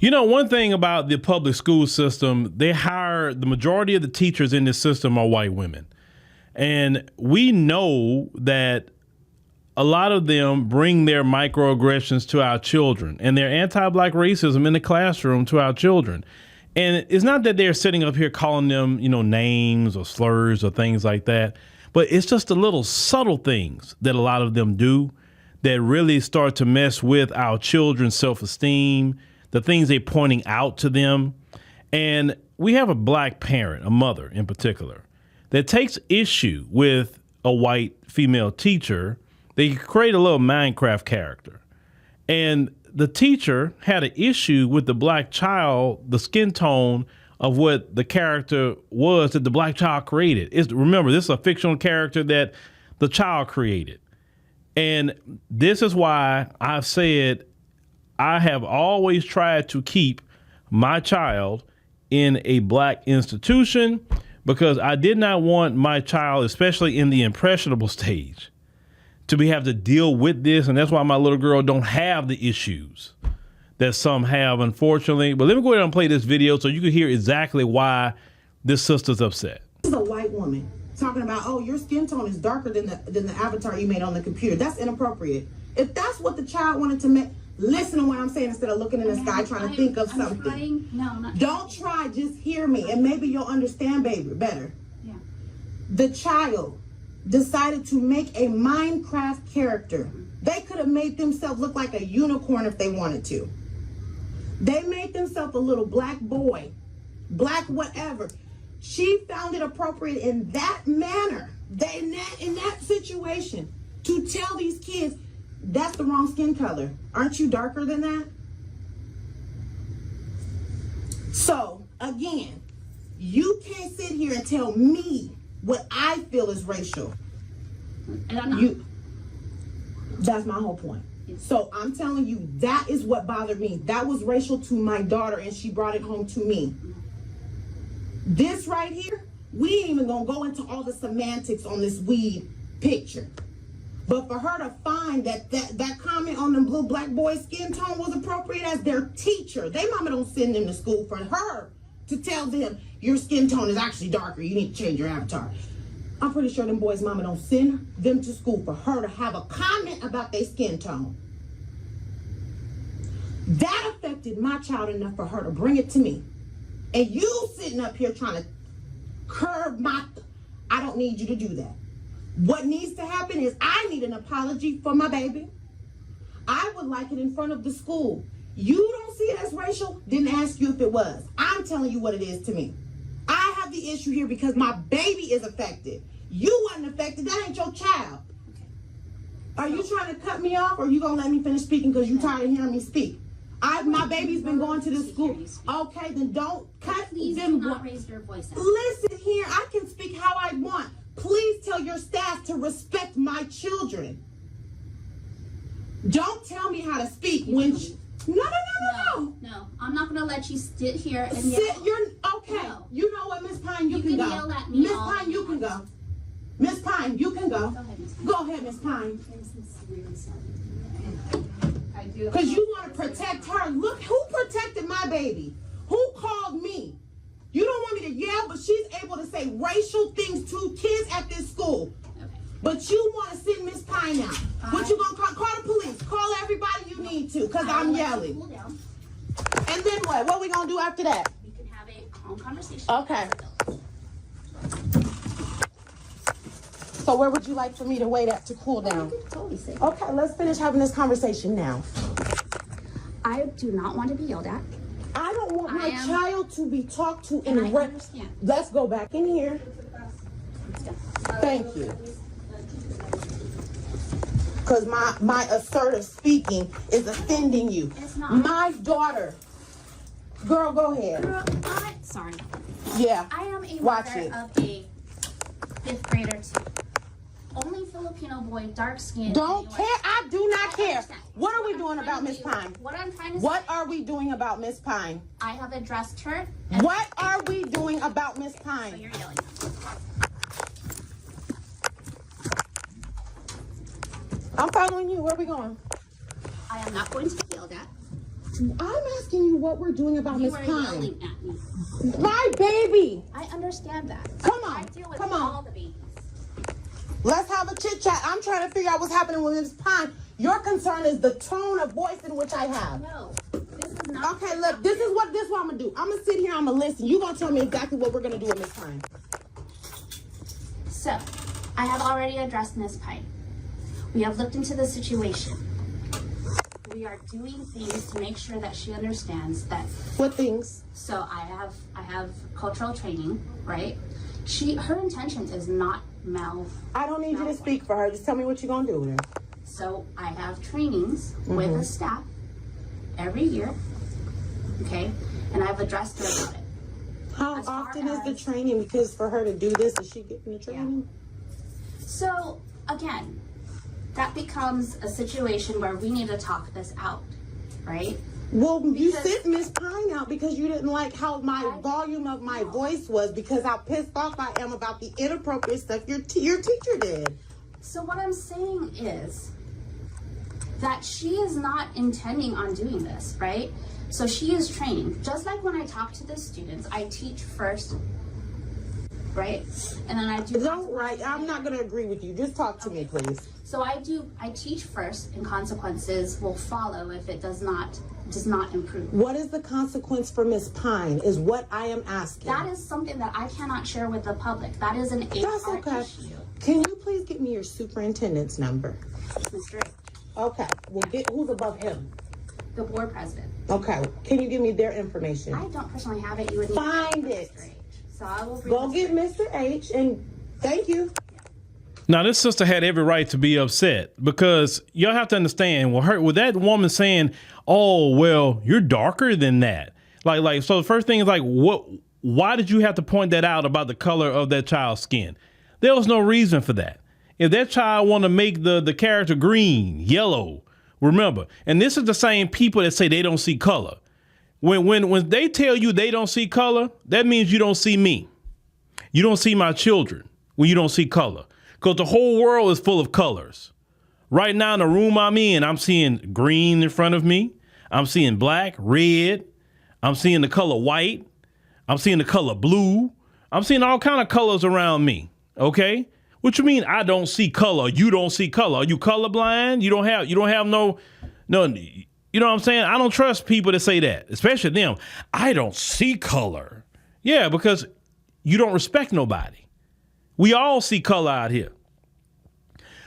You know, one thing about the public school system, the majority of the teachers in this system are white women. And we know that a lot of them bring their microaggressions to our children and their anti-black racism in the classroom to our children. And it's not that they're sitting up here calling them, names or slurs or things like that, but it's just the little subtle things that a lot of them do that really start to mess with our children's self-esteem, the things they're pointing out to them. And we have a black parent, a mother in particular, that takes issue with a white female teacher. They create a little Minecraft character. And the teacher had an issue with the black child, the skin tone of what the character was that the black child created. Remember, this is a fictional character that the child created. And this is why I've said I have always tried to keep my child in a black institution, because I did not want my child, especially in the impressionable stage, to have to deal with this. And that's why my little girl don't have the issues that some have, unfortunately. But let me go ahead and play this video so you can hear exactly why this sister's upset. This is a white woman talking about, oh, your skin tone is darker than the avatar you made on the computer. That's inappropriate. If that's what the child wanted to make, listen to what I'm saying instead of looking in the sky trying to think of something. Don't try, just hear me, and maybe you'll understand, baby, better. Yeah. The child decided to make a Minecraft character. They could have made themselves look like a unicorn if they wanted to. They made themselves a little black boy, black whatever. She found it appropriate in that manner, in that situation, to tell these kids, that's the wrong skin color. Aren't you darker than that? So, again, you can't sit here and tell me what I feel is racial. And I'm not. That's my whole point. So I'm telling you, that is what bothered me. That was racial to my daughter, and she brought it home to me. This right here, we ain't even gonna go into all the semantics on this weed picture. But for her to find that comment on the little black boy's skin tone was appropriate as their teacher. They mama don't send them to school for her to tell them your skin tone is actually darker. You need to change your avatar. I'm pretty sure them boys' mama don't send them to school for her to have a comment about their skin tone. That affected my child enough for her to bring it to me. And you sitting up here trying to curb I don't need you to do that. What needs to happen is I need an apology for my baby. I would like it in front of the school. You don't see it as racial, didn't ask you if it was. I'm telling you what it is to me. I have the issue here because my baby is affected. You wasn't affected, that ain't your child. Are you trying to cut me off, or are you gonna let me finish speaking because you tired of hearing me speak? My baby's been going to the school. Okay, then don't cut. Please do not raise your voice out. Listen here, I can speak how I want. Please tell your staff to respect my children. Don't tell me how to speak when No, I'm not gonna let you sit here and okay. No. You know what, Miss Pine, you can go. Yell at me. Miss Pine, you can go. Miss Pine, you can go. Go ahead, Miss Pine. Because you want to protect her. Look, who protected my baby? Who called me? You don't want me to yell, but she's able to say racial things to kids at this school. Okay. But you want to send Miss Pine out. What you going to call? Call the police. Call everybody you need to, because I'm yelling. Cool down. And then what? What are we going to do after that? We can have a calm conversation. Okay. So where would you like for me to wait at to cool down? You can totally say. Okay, let's finish having this conversation now. I do not want to be yelled at. I don't want my child to be talked to in I understand. Let's go back in here. Thank you. Because my assertive speaking is offending you. It's not. My daughter. Girl, go ahead. Girl, sorry. Yeah. I am a Watch mother it. of a 5th grader too. Only Filipino boy, dark skin. Don't care. I do not care. What are we doing about Miss Pine? What I'm trying to say. What are we doing about Miss Pine? I have addressed her. What are we doing about Miss So Pine? you're yelling. I'm following you. Where are we going? I am not going to be yelled at. I'm asking you what we're doing about Miss You are Pine. yelling at me. My baby. I understand that. Come on. I deal with Come on. all the babies. Let's have a chit chat. I'm trying to figure out what's happening with Miss Pine. Your concern is the tone of voice in which I have. No, this is not. Okay, look, this is what I'm gonna do. I'm gonna sit here, I'm gonna listen. You're gonna tell me exactly what we're gonna do with Miss Pine. So, I have already addressed Miss Pine. We have looked into the situation. We are doing things to make sure that she understands that. What things? So I have cultural training, right? Her intention is not I don't need you to speak for her. Just tell me what you're gonna do with her. So I have trainings with the staff every year, okay? And I've addressed her about it. How As far often is the as- training? Because for her to do this, is she getting the training? So again, that becomes a situation where we need to talk this out, right? Well, you Because- sent Miss Pine out because you didn't like how my volume of my voice was, because how pissed off I am about the inappropriate stuff your teacher did. So what I'm saying is that she is not intending on doing this, right? So she is training. Just like when I talk to the students, I teach first, right? And then I do. Don't write. I'm not going to agree with you. Just talk to me, please. So I teach first, and consequences will follow if it does not improve. What is the consequence for Miss Pine is what I am asking. That is something that I cannot share with the public. That is an That's HR okay. issue. Can you please get me your superintendent's number? Mr. H, Okay. Well, get who's above him. the board president. Okay. Can you give me their information? I don't personally have it. You would need to Find get it. Mr. H. So I will Go Mr. get Mr. H and thank you. Now, this sister had every right to be upset, because y'all have to understand, with that woman saying, "Oh, well, you're darker than that." Like, so the first thing is like, why did you have to point that out about the color of that child's skin? There was no reason for that. If that child want to make the character green, yellow, remember, and this is the same people that say they don't see color. When they tell you they don't see color, that means you don't see me. You don't see my children when you don't see color. Because the whole world is full of colors. Right now in the room I'm in, I'm seeing green in front of me. I'm seeing black, red. I'm seeing the color white. I'm seeing the color blue. I'm seeing all kind of colors around me. Okay? What you mean I don't see color? You don't see color. Are you colorblind? You don't have no, you know what I'm saying? I don't trust people that say that, especially them. I don't see color. Yeah, because you don't respect nobody. We all see color out here.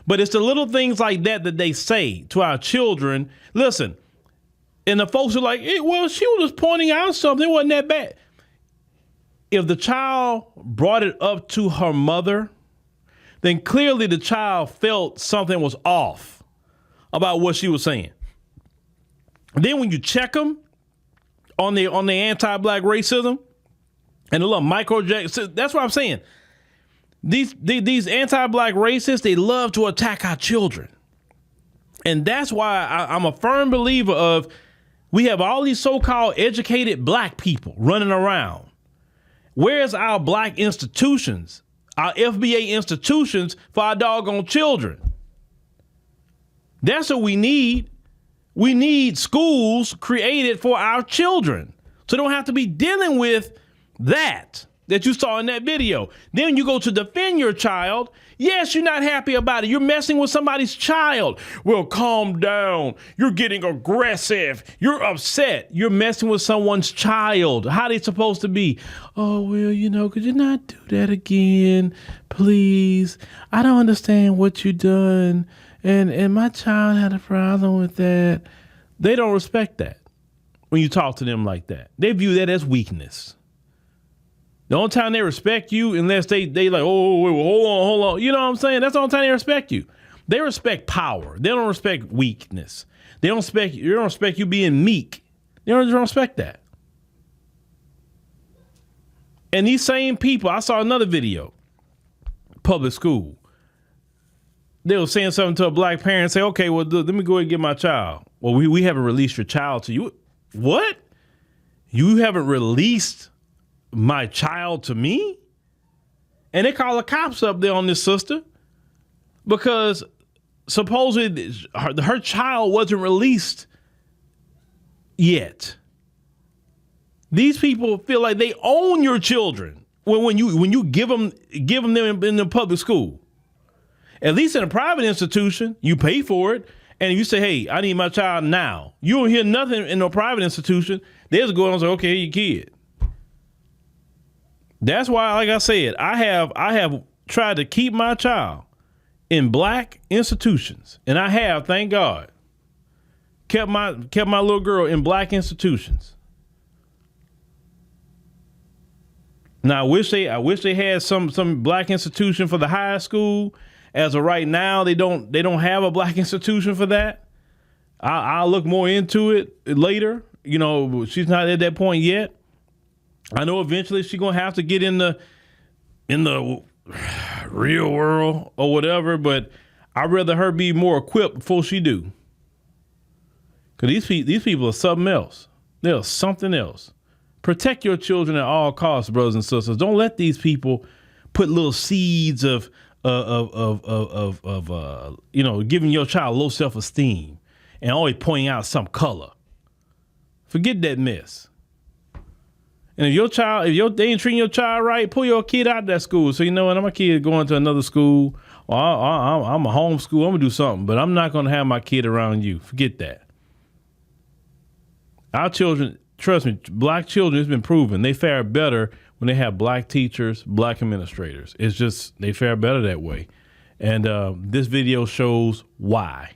But it's the little things like that they say to our children. Listen, and the folks are like, well, she was just pointing out something. It wasn't that bad. If the child brought it up to her mother, then clearly the child felt something was off about what she was saying. Then when you check them on the anti-black racism and the little microaggressions, that's what I'm saying. These anti-black racists, they love to attack our children. And that's why I'm a firm believer of, we have all these so-called educated black people running around. Where's our black institutions, our FBA institutions for our doggone children? That's what we need. We need schools created for our children, so they don't have to be dealing with that you saw in that video. Then you go to defend your child. Yes, you're not happy about it. You're messing with somebody's child. Well, calm down. You're getting aggressive. You're upset. You're messing with someone's child. How they supposed to be? Oh, well, could you not do that again? Please. I don't understand what you done. And my child had a problem with that. They don't respect that when you talk to them like that. They view that as weakness. The only time they respect you, unless they like, oh, wait, well, hold on. You know what I'm saying? That's the only time they respect you. They respect power. They don't respect weakness. They don't respect you being meek. They don't respect that. And these same people, I saw another video, public school. They were saying something to a black parent, say, okay, well, let me go ahead and get my child. Well, we haven't released your child to you. What? You haven't released my child to me? And they call the cops up there on this sister because supposedly her child wasn't released yet. These people feel like they own your children when you give them in the public school. At least in a private institution, you pay for it, and you say, "Hey, I need my child now." You don't hear nothing in a private institution. They just go on and say, "Okay, your kid." That's why, like I said, I have tried to keep my child in black institutions, and I have, thank God, kept my little girl in black institutions. Now I wish they had some black institution for the high school. As of right now, they don't have a black institution for that. I'll look more into it later. You know, she's not at that point yet. I know eventually she's gonna have to get in the real world or whatever, but I'd rather her be more equipped before she do. Because these people are something else. They're something else. Protect your children at all costs, brothers and sisters. Don't let these people put little seeds of giving your child low self-esteem and always pointing out some color. Forget that mess. And if they ain't treating your child right, pull your kid out of that school. So you know what, my kid going to another school, or I'm a homeschool, I'm gonna do something, but I'm not gonna have my kid around you. Forget that. Our children, trust me, black children, it's been proven, they fare better when they have black teachers, black administrators. It's just, they fare better that way. And this video shows why.